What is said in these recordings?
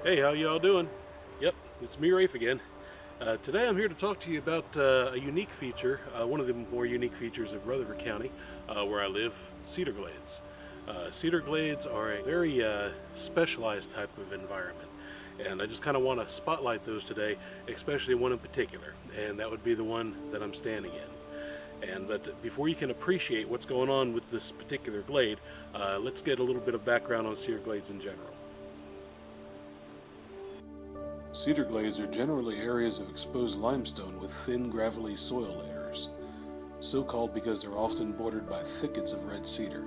Hey, how y'all doing? Yep, it's me, Rafe again. Today I'm here to talk to you about a unique feature, one of the more unique features of Rutherford County, where I live, Cedar Glades. Cedar Glades are a very specialized type of environment, and I just kind of want to spotlight those today, especially one in particular, and that would be the one that I'm standing in. But before you can appreciate what's going on with this particular glade, let's get a little bit of background on Cedar Glades in general. Cedar glades are generally areas of exposed limestone with thin, gravelly soil layers, so called because they're often bordered by thickets of red cedar.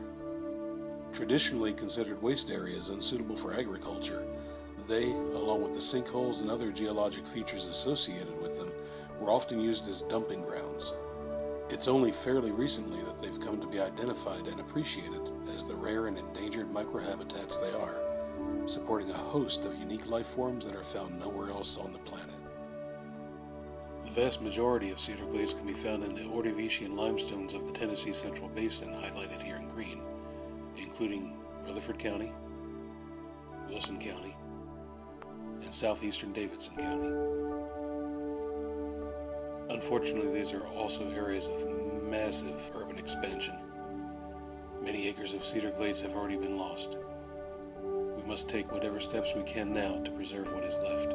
Traditionally considered waste areas unsuitable for agriculture, they, along with the sinkholes and other geologic features associated with them, were often used as dumping grounds. It's only fairly recently that they've come to be identified and appreciated as the rare and endangered microhabitats they are, supporting a host of unique life forms that are found nowhere else on the planet. The vast majority of cedar glades can be found in the Ordovician limestones of the Tennessee Central Basin, highlighted here in green, including Rutherford County, Wilson County, and southeastern Davidson County. Unfortunately, these are also areas of massive urban expansion. Many acres of cedar glades have already been lost. We must take whatever steps we can now to preserve what is left.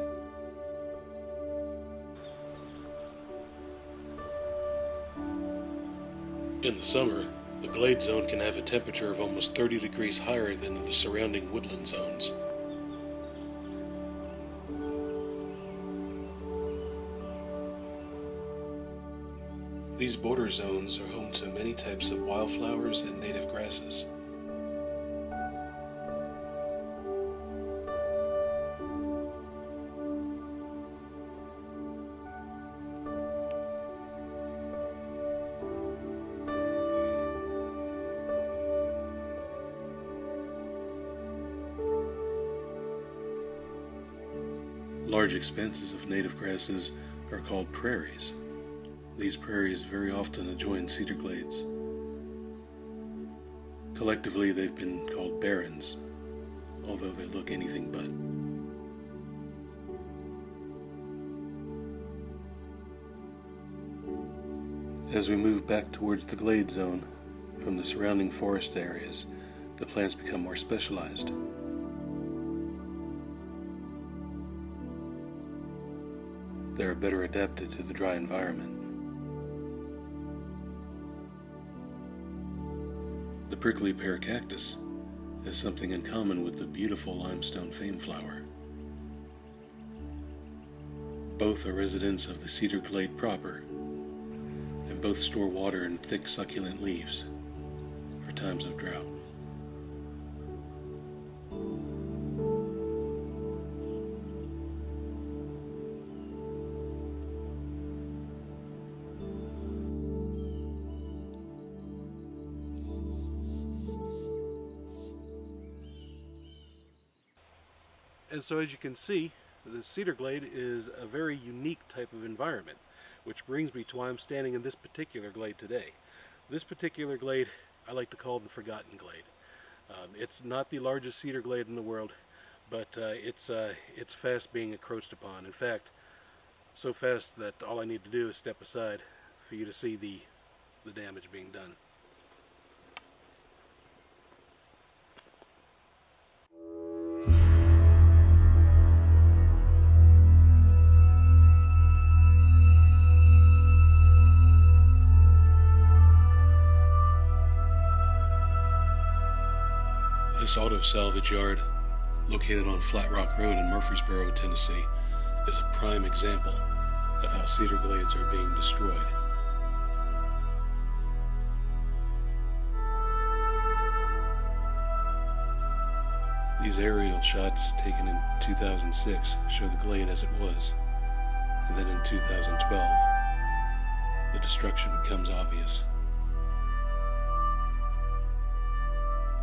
In the summer, the glade zone can have a temperature of almost 30 degrees higher than the surrounding woodland zones. These border zones are home to many types of wildflowers and native grasses. Large expanses of native grasses are called prairies. These prairies very often adjoin cedar glades. Collectively, they've been called barrens, although they look anything but. As we move back towards the glade zone from the surrounding forest areas, the plants become more specialized. They are better adapted to the dry environment. The prickly pear cactus has something in common with the beautiful limestone fameflower. Both are residents of the cedar glade proper, and both store water in thick succulent leaves for times of drought. And so as you can see, the cedar glade is a very unique type of environment, which brings me to why I'm standing in this particular glade today. This particular glade I like to call the Forgotten Glade. It's not the largest cedar glade in the world, but it's fast being encroached upon. In fact, so fast that all I need to do is step aside for you to see the damage being done. This auto salvage yard, located on Flat Rock Road in Murfreesboro, Tennessee, is a prime example of how cedar glades are being destroyed. These aerial shots taken in 2006 show the glade as it was, and then in 2012, the destruction becomes obvious.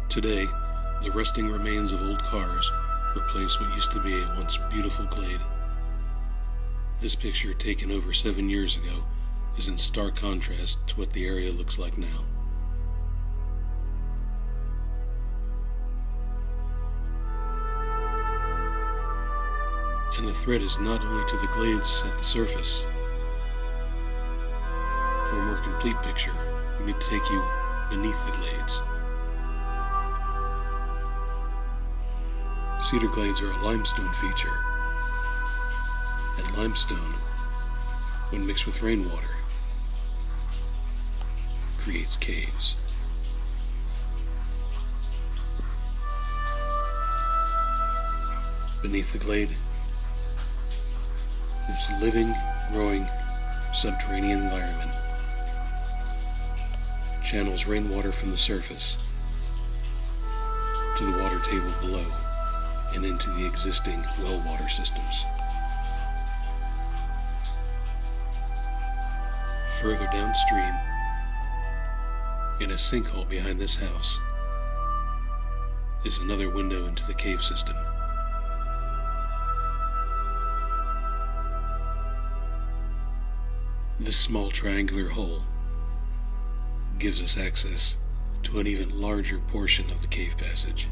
Today, the rusting remains of old cars replace what used to be a once beautiful glade. This picture, taken over 7 years ago, is in stark contrast to what the area looks like now. And the threat is not only to the glades at the surface. For a more complete picture, we need to take you beneath the glades. Cedar glades are a limestone feature, and limestone, when mixed with rainwater, creates caves. Beneath the glade, this living, growing, subterranean environment channels rainwater from the surface to the water table below and into the existing well water systems. Further downstream, in a sinkhole behind this house, is another window into the cave system. This small triangular hole gives us access to an even larger portion of the cave passage.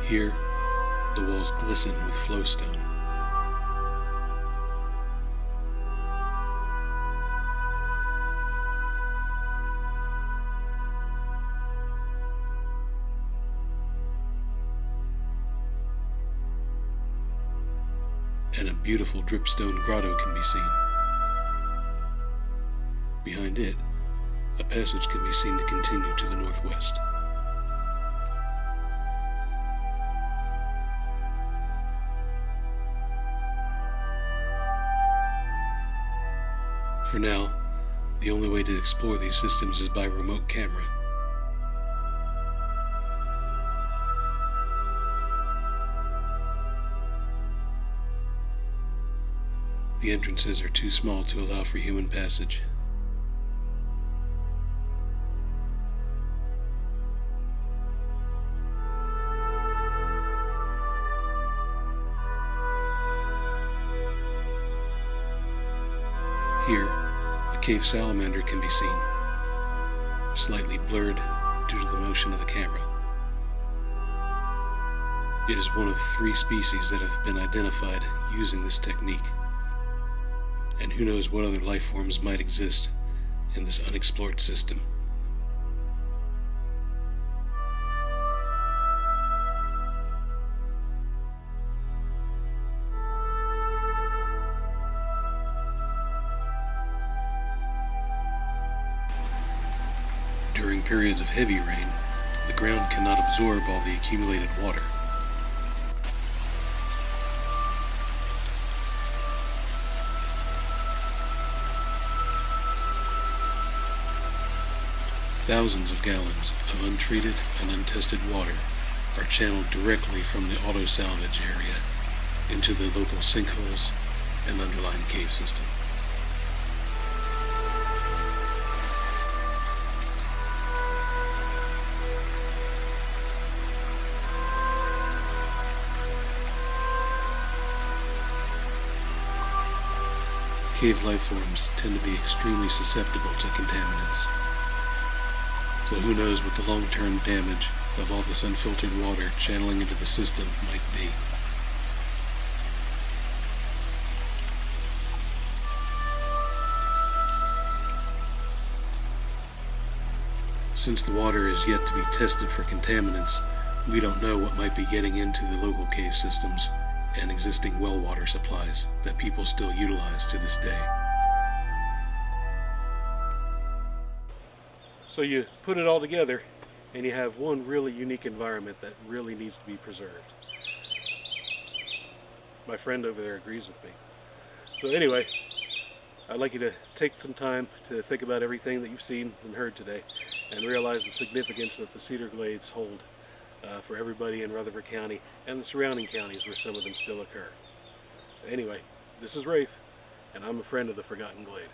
Here, the walls glisten with flowstone. And a beautiful dripstone grotto can be seen. Behind it, a passage can be seen to continue to the northwest. For now, the only way to explore these systems is by remote camera. The entrances are too small to allow for human passage. Here, a cave salamander can be seen, slightly blurred due to the motion of the camera. It is one of 3 species that have been identified using this technique. And who knows what other life forms might exist in this unexplored system. During periods of heavy rain, the ground cannot absorb all the accumulated water. Thousands of gallons of untreated and untested water are channeled directly from the auto salvage area into the local sinkholes and underlying cave system. Cave life forms tend to be extremely susceptible to contaminants. So who knows what the long-term damage of all this unfiltered water channeling into the system might be. Since the water is yet to be tested for contaminants, we don't know what might be getting into the local cave systems and existing well water supplies that people still utilize to this day. So you put it all together and you have one really unique environment that really needs to be preserved. My friend over there agrees with me. So anyway, I'd like you to take some time to think about everything that you've seen and heard today and realize the significance that the Cedar Glades hold for everybody in Rutherford County and the surrounding counties where some of them still occur. Anyway, this is Rafe, and I'm a friend of the Forgotten Glade.